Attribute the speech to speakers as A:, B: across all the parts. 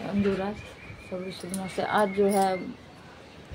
A: अंजुराज सब्जी सिनेमा से। आज जो है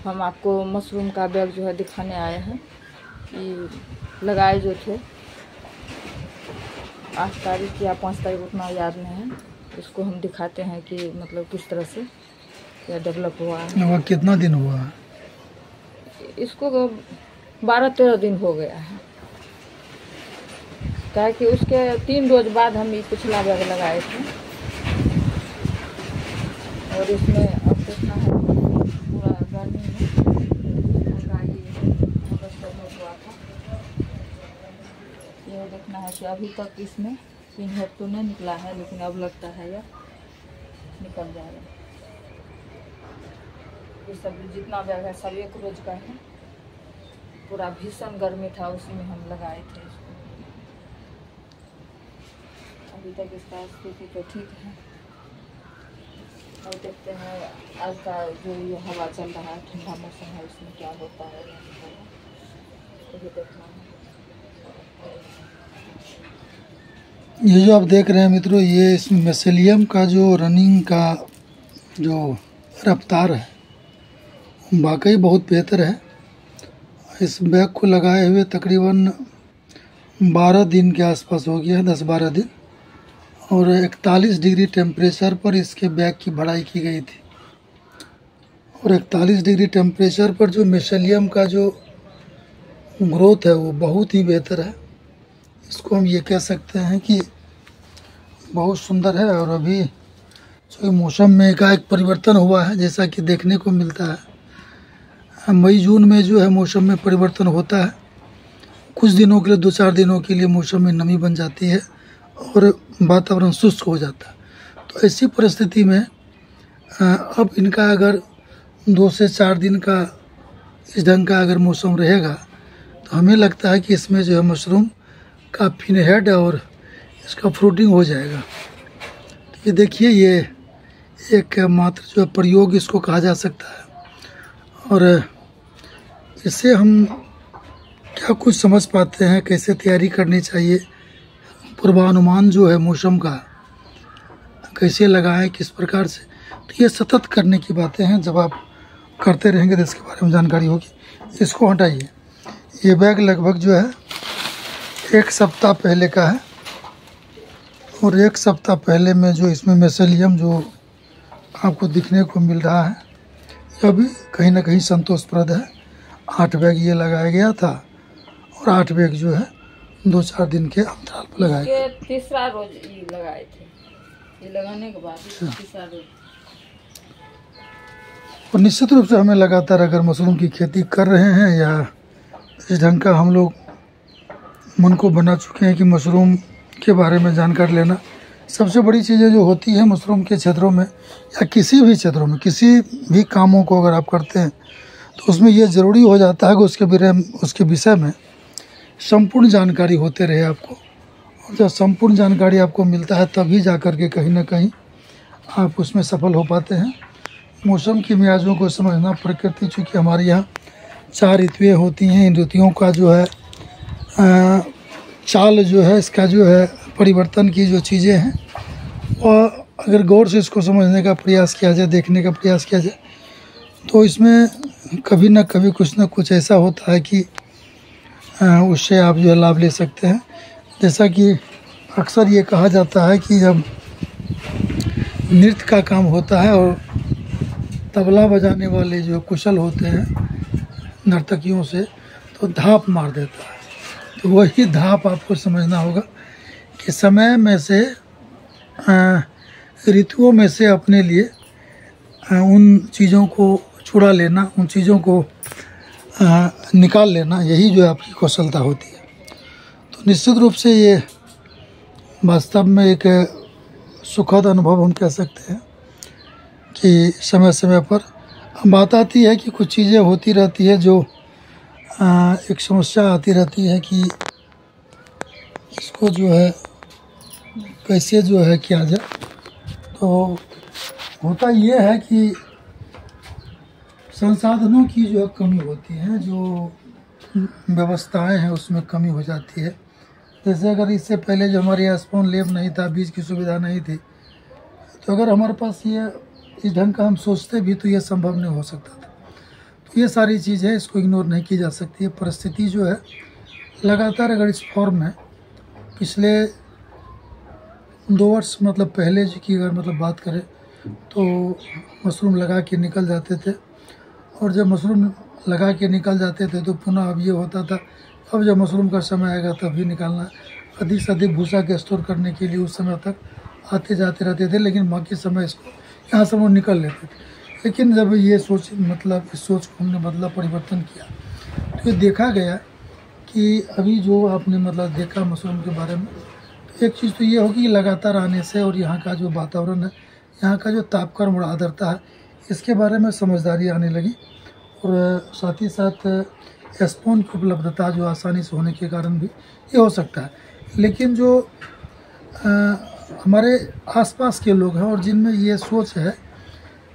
A: हम आपको मशरूम का बैग जो है दिखाने आए हैं कि लगाए जो थे 8 तारीख या 5 तारीख, उतना याद नहीं है। इसको हम दिखाते हैं कि मतलब किस तरह से यह डेवलप हुआ है।
B: वह कितना दिन हुआ है?
A: इसको 12-13 दिन हो गया है। क्या कि उसके 3 रोज बाद हम ये पिछला बैग लगाए थे और इसमें अब देखना है पूरा गर्मी में हुआ था। यह देखना है कि अभी तक इसमें पिन हेड तो नहीं निकला है, लेकिन अब लगता है यह निकल जाएगा। ये सब जितना बैग है सब 1 रोज का है। पूरा भीषण गर्मी था, उसी में हम लगाए थे इसको। अभी तक इसका स्थिति तो ठीक है। और देखते हैं आज का जो ये हवा चल रहा है, ठंडा मौसम है, उसमें क्या होता है तो ये देखना है।
B: ये जो आप देख रहे हैं मित्रों, ये इस मिसेलियम का जो रनिंग का जो रफ्तार है वाकई बहुत बेहतर है। इस बैग को लगाए हुए तकरीबन 12 दिन के आसपास हो गया है, 10-12 दिन। और 41 डिग्री टेम्परेचर पर इसके बैग की भराई की गई थी। और 41 डिग्री टेम्परेचर पर जो मिसेलियम का जो ग्रोथ है वो बहुत ही बेहतर है। इसको हम ये कह सकते हैं कि बहुत सुंदर है। और अभी जो मौसम में एकाएक परिवर्तन हुआ है, जैसा कि देखने को मिलता है, मई जून में जो है मौसम में परिवर्तन होता है। कुछ दिनों के लिए, 2-4 दिनों के लिए मौसम में नमी बन जाती है और वातावरण शुष्क हो जाता है। तो ऐसी परिस्थिति में अब इनका अगर 2 से 4 दिन का इस ढंग का अगर मौसम रहेगा तो हमें लगता है कि इसमें जो है मशरूम का पिन हेड और इसका फ्रूटिंग हो जाएगा। तो ये देखिए, ये एक मात्र जो है प्रयोग इसको कहा जा सकता है। और इससे हम क्या कुछ समझ पाते हैं, कैसे तैयारी करनी चाहिए, पूर्वानुमान जो है मौसम का कैसे लगाएं, किस प्रकार से, तो ये सतत करने की बातें हैं। जब आप करते रहेंगे तो इसके बारे में जानकारी होगी। इसको हटाइए। ये बैग लगभग जो है 1 सप्ताह पहले का है। और 1 सप्ताह पहले में जो इसमें मिसेलियम जो आपको दिखने को मिल रहा है, यह भी कहीं ना कहीं संतोषप्रद है। 8 बैग ये लगाया गया था और 8 बैग जो है 2-4 दिन के अंतराल पर लगाए गए।
A: तीसरा रोज ये लगाए थे, ये लगाने के बाद तीसरा रोज।
B: और निश्चित रूप से हमें लगातार अगर मशरूम की खेती कर रहे हैं या इस ढंग का हम लोग मन को बना चुके हैं कि मशरूम के बारे में जानकारी लेना, सबसे बड़ी चीज़ें जो होती है मशरूम के क्षेत्रों में या किसी भी क्षेत्रों में, किसी भी कामों को अगर आप करते हैं तो उसमें ये ज़रूरी हो जाता है कि उसके विषय में संपूर्ण जानकारी होते रहे आपको। और जब संपूर्ण जानकारी आपको मिलता है तभी जा कर के कहीं ना कहीं आप उसमें सफल हो पाते हैं। मौसम की मियाजों को समझना, प्रकृति चूँकि हमारे यहाँ 4 ऋतुएँ होती हैं, इन ऋतुओं का जो है चाल जो है, इसका जो है परिवर्तन की जो चीज़ें हैं, और अगर गौर से इसको समझने का प्रयास किया जाए, देखने का प्रयास किया जाए, तो इसमें कभी ना कभी कुछ ना कुछ ऐसा होता है कि उससे आप जो है लाभ ले सकते हैं। जैसा कि अक्सर ये कहा जाता है कि जब नृत्य का काम होता है और तबला बजाने वाले जो कुशल होते हैं नर्तकियों से, तो धाप मार देता है। तो वही धाप आपको समझना होगा कि समय में से, ऋतुओं में से अपने लिए उन चीज़ों को छुड़ा लेना, उन चीज़ों को निकाल लेना, यही जो है आपकी कौशलता होती है। तो निश्चित रूप से ये वास्तव में एक सुखद अनुभव हम कह सकते हैं कि समय समय पर बात आती है कि कुछ चीज़ें होती रहती है जो एक समस्या आती रहती है कि इसको जो है कैसे जो है किया जाए। तो होता ये है कि संसाधनों की जो कमी होती है, जो व्यवस्थाएं हैं उसमें कमी हो जाती है। जैसे अगर इससे पहले जो हमारे यहाँ स्पोन लैब नहीं था, बीज की सुविधा नहीं थी, तो अगर हमारे पास ये इस ढंग का हम सोचते भी तो ये संभव नहीं हो सकता था। तो ये सारी चीज़ है, इसको इग्नोर नहीं की जा सकती है। परिस्थिति जो है लगातार अगर इस फॉर्म में पिछले 2 वर्ष मतलब पहले की अगर मतलब बात करें तो मशरूम लगा के निकल जाते थे, और जब मशरूम लगा के निकल जाते थे तो पुनः अब ये होता था अब जब मशरूम का समय आएगा तभी निकालना। अधिक से अधिक भूसा के स्टोर करने के लिए उस समय तक आते जाते रहते थे, लेकिन बाकी समय इसको यहाँ से वो निकल लेते थे। लेकिन जब ये सोच मतलब इस सोच को हमने बदला, परिवर्तन किया, तो ये देखा गया कि अभी जो आपने मतलब देखा मशरूम के बारे में, तो एक चीज़ तो ये होगी कि लगातार आने से और यहाँ का जो वातावरण है, यहाँ का जो तापक्रम और आर्द्रता है, इसके बारे में समझदारी आने लगी। और साथ ही साथ स्पोन की उपलब्धता जो आसानी से होने के कारण भी ये हो सकता है। लेकिन जो हमारे आसपास के लोग हैं और जिनमें ये सोच है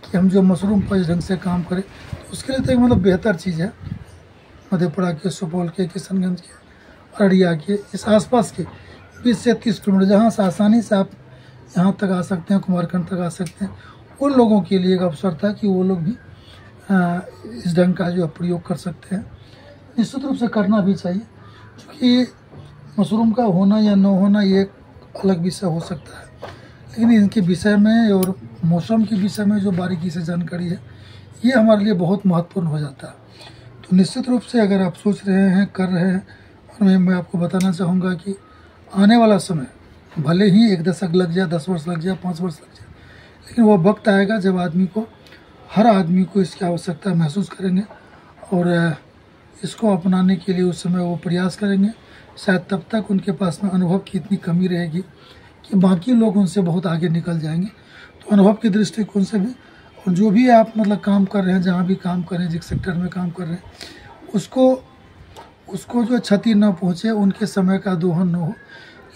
B: कि हम जो मशरूम पर इस ढंग से काम करें, तो उसके लिए तो एक मतलब बेहतर चीज़ है। मधेपुरा के, सुपौल के, किशनगंज के, अररिया के, इस आसपास के 20 से 30 किलोमीटर जहाँ से आसानी से आप यहाँ तक आ सकते हैं, कुमारखंड तक आ सकते हैं, उन लोगों के लिए एक अवसर था कि वो लोग भी इस ढंग का जो प्रयोग कर सकते हैं। निश्चित रूप से करना भी चाहिए, क्योंकि मशरूम का होना या न होना ये एक अलग विषय हो सकता है, लेकिन इनके विषय में और मौसम के विषय में जो बारीकी से जानकारी है, ये हमारे लिए बहुत महत्वपूर्ण हो जाता है। तो निश्चित रूप से अगर आप सोच रहे हैं, कर रहे हैं, और मैं आपको बताना चाहूँगा कि आने वाला समय भले ही 1 दशक लग जाए, 10 वर्ष लग जाए, 5 वर्ष लग जाए, लेकिन वो वक्त आएगा जब हर आदमी को इसकी आवश्यकता महसूस करेंगे और इसको अपनाने के लिए उस समय वो प्रयास करेंगे। शायद तब तक उनके पास में अनुभव की इतनी कमी रहेगी कि बाकी लोग उनसे बहुत आगे निकल जाएंगे। तो अनुभव के दृष्टिकोण से भी, और जो भी आप मतलब काम कर रहे हैं, जहाँ भी काम कर रहे हैं, जिस सेक्टर में काम कर रहे हैं, उसको जो क्षति न पहुँचे, उनके समय का दोहन न हो।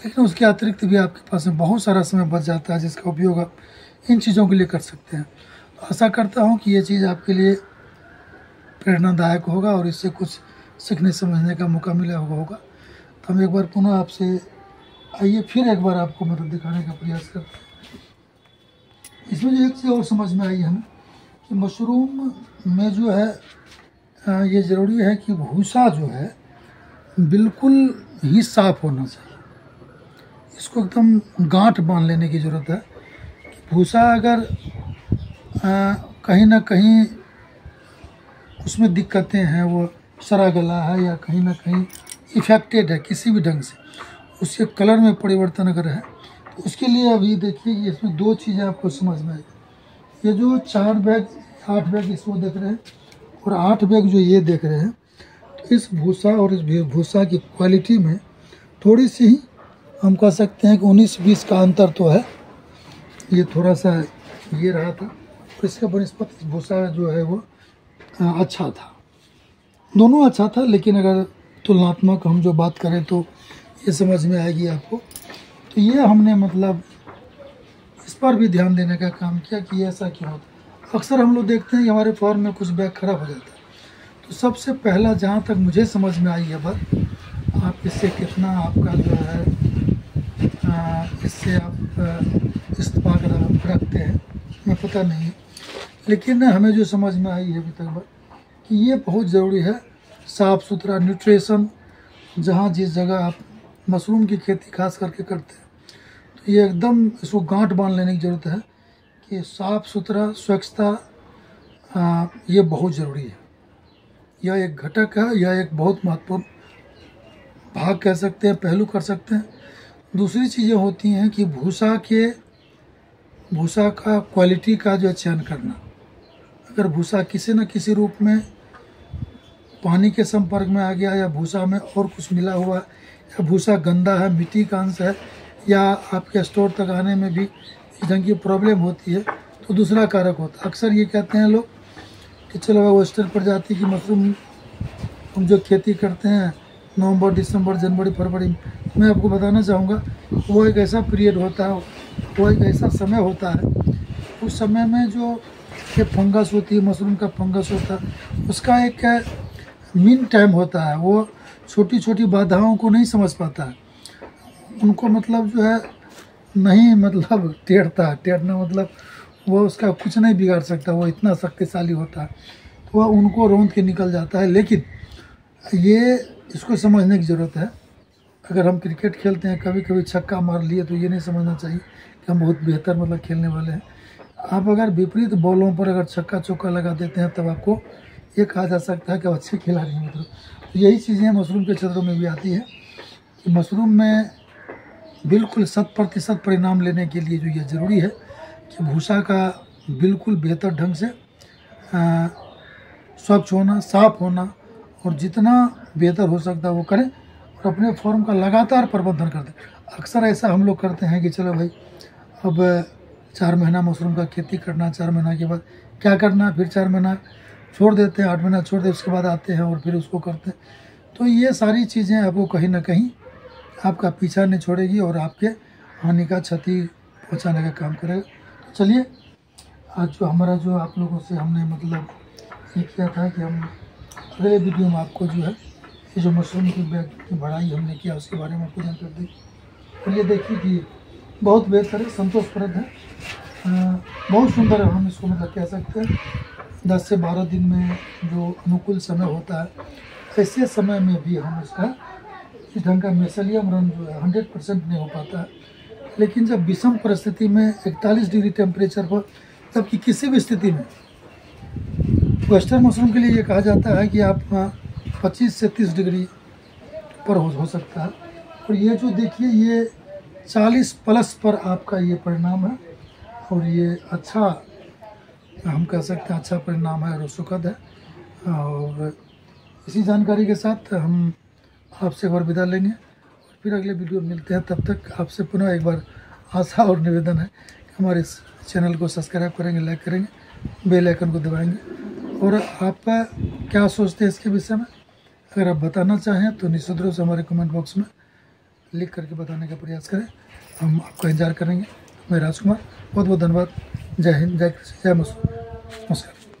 B: लेकिन उसके अतिरिक्त भी आपके पास में बहुत सारा समय बच जाता है, जिसका उपयोग आप इन चीज़ों के लिए कर सकते हैं। तो आशा करता हूँ कि ये चीज़ आपके लिए प्रेरणादायक होगा और इससे कुछ सीखने समझने का मौका मिला होगा। तो हम एक बार पुनः आपसे आइए फिर एक बार आपको मतलब दिखाने का प्रयास करते हैं। इसमें जो एक चीज़ और समझ में आई हमें कि मशरूम में जो है ये ज़रूरी है कि भूसा जो है बिल्कुल ही साफ़ होना चाहिए। इसको एकदम गांठ बांध लेने की ज़रूरत है कि भूसा अगर कहीं ना कहीं उसमें दिक्कतें हैं, वो सड़ा गला है या कहीं ना कहीं इफेक्टेड है किसी भी ढंग से, उसके कलर में परिवर्तन अगर है, तो उसके लिए अभी देखिए कि इसमें 2 चीज़ें आपको समझ में आएगी। ये जो 4 बैग 8 बैग इसको देख रहे हैं और 8 बैग जो ये देख रहे हैं, तो इस भूसा और इस भूसा की क्वालिटी में थोड़ी सी ही हम कह सकते हैं कि 19-20 का अंतर तो है। ये थोड़ा सा ये रहा था, तो इसके बनस्पत भूसा जो है वो अच्छा था, दोनों अच्छा था। लेकिन अगर तुलनात्मक हम जो बात करें तो ये समझ में आएगी आपको। तो ये हमने मतलब इस पर भी ध्यान देने का काम किया कि ऐसा क्यों होता है। अक्सर हम लोग देखते हैं कि हमारे फॉर्म में कुछ बैग खराब हो जाता है। तो सबसे पहला जहाँ तक मुझे समझ में आई है बात, आप इससे कितना आपका जो है इससे आप इस्तेमाल रखते हैं मैं पता नहीं, लेकिन हमें जो समझ में आई है अभी तक बात कि ये बहुत ज़रूरी है। साफ़ सुथरा न्यूट्रिशन, जहाँ जिस जगह आप मशरूम की खेती खास करके करते हैं, तो ये एकदम इसको गांठ बांध लेने की ज़रूरत है कि साफ़ सुथरा, स्वच्छता ये बहुत ज़रूरी है। यह एक घटक है, यह एक बहुत महत्वपूर्ण भाग कह सकते हैं, पहलू कर सकते हैं। दूसरी चीज़ें होती हैं कि भूसा का क्वालिटी का जो चयन करना। अगर भूसा किसी न किसी रूप में पानी के संपर्क में आ गया, या भूसा में और कुछ मिला हुआ है, या भूसा गंदा है, मिट्टी का अंश है, या आपके स्टोर तक आने में भी इस ढंग की प्रॉब्लम होती है, तो दूसरा कारक होता है। अक्सर ये कहते हैं लोग कि चलो वेस्टर्न प्रजाति की मशरूम हम जो खेती करते हैं नवंबर, दिसंबर, जनवरी, फरवरी, मैं आपको बताना चाहूँगा वो एक ऐसा पीरियड होता है, वो एक ऐसा समय होता है, उस समय में जो ये फंगस होती है, मशरूम का फंगस होता है, उसका एक मीन टाइम होता है। वो छोटी छोटी बाधाओं को नहीं समझ पाता है, उनको मतलब जो है नहीं मतलब टेढ़ता है, टेढ़ना मतलब वो उसका कुछ नहीं बिगाड़ सकता, वो इतना शक्तिशाली होता है, तो वह उनको रौंद के निकल जाता है। लेकिन ये इसको समझने की ज़रूरत है। अगर हम क्रिकेट खेलते हैं, कभी कभी छक्का मार लिए, तो ये नहीं समझना चाहिए कि हम बहुत बेहतर मतलब खेलने वाले हैं। आप अगर विपरीत बॉलों पर अगर छक्का चौका लगा देते हैं, तब आपको ये कहा जा सकता है कि अच्छे खिलाड़ी हैं। मतलब तो यही चीज़ें मशरूम के क्षेत्रों में भी आती है कि मशरूम में बिल्कुल 100% परिणाम लेने के लिए जो ये ज़रूरी है कि भूसा का बिल्कुल बेहतर ढंग से स्वच्छ होना, साफ होना, और जितना बेहतर हो सकता है वो करें, और अपने फॉर्म का लगातार प्रबंधन करते हैं। अक्सर ऐसा हम लोग करते हैं कि चलो भाई अब 4 महीना मशरूम का खेती करना, 4 महीना के बाद क्या करना, फिर 4 महीना छोड़ देते हैं, 8 महीना छोड़ देते, उसके बाद आते हैं और फिर उसको करते हैं। तो ये सारी चीज़ें आपको कहीं ना कहीं आपका पीछा नहीं छोड़ेगी और आपके हानि का क्षति पहुंचाने का काम करेगा। तो चलिए, आज जो हमारा जो आप लोगों से हमने मतलब ये किया था कि हम अगले वीडियो में आपको जो है ये जो मशरूम की बैग की बढ़ाई हमने किया उसके बारे में आपको जानकारी दी। और ये देखिए कि बहुत बेहतर है, संतोषप्रद है, बहुत सुंदर है। हम इसको मतलब कह सकते हैं 10 से 12 दिन में जो अनुकूल समय होता है, ऐसे समय में भी हम इसका इस ढंग का मेसेलियम रन जो है 100% नहीं हो पाता है। लेकिन जब विषम परिस्थिति में 41 डिग्री टेम्परेचर पर, जबकि किसी भी स्थिति में वेस्टर्न मशरूम के लिए ये कहा जाता है कि आप 25 से 30 डिग्री पर हो सकता है। और ये जो देखिए ये 40+ पर आपका ये परिणाम है, और ये अच्छा हम कह सकते हैं अच्छा परिणाम है और सुखद है। और इसी जानकारी के साथ हम आपसे एक बार विदा लेंगे और फिर अगले वीडियो में मिलते हैं। तब तक आपसे पुनः एक बार आशा और निवेदन है कि हमारे इस चैनल को सब्सक्राइब करेंगे, लाइक करेंगे, बेल आइकन को दबाएंगे। और आप क्या सोचते हैं इसके विषय में, अगर आप बताना चाहें तो निश्चित रूप से हमारे कमेंट बॉक्स में लिख करके बताने का प्रयास करें, हम आपका इंतजार करेंगे। मैं राजकुमार, बहुत बहुत धन्यवाद। जय हिंद, जय कृष्ण, जय मशरूम, नमस्कार।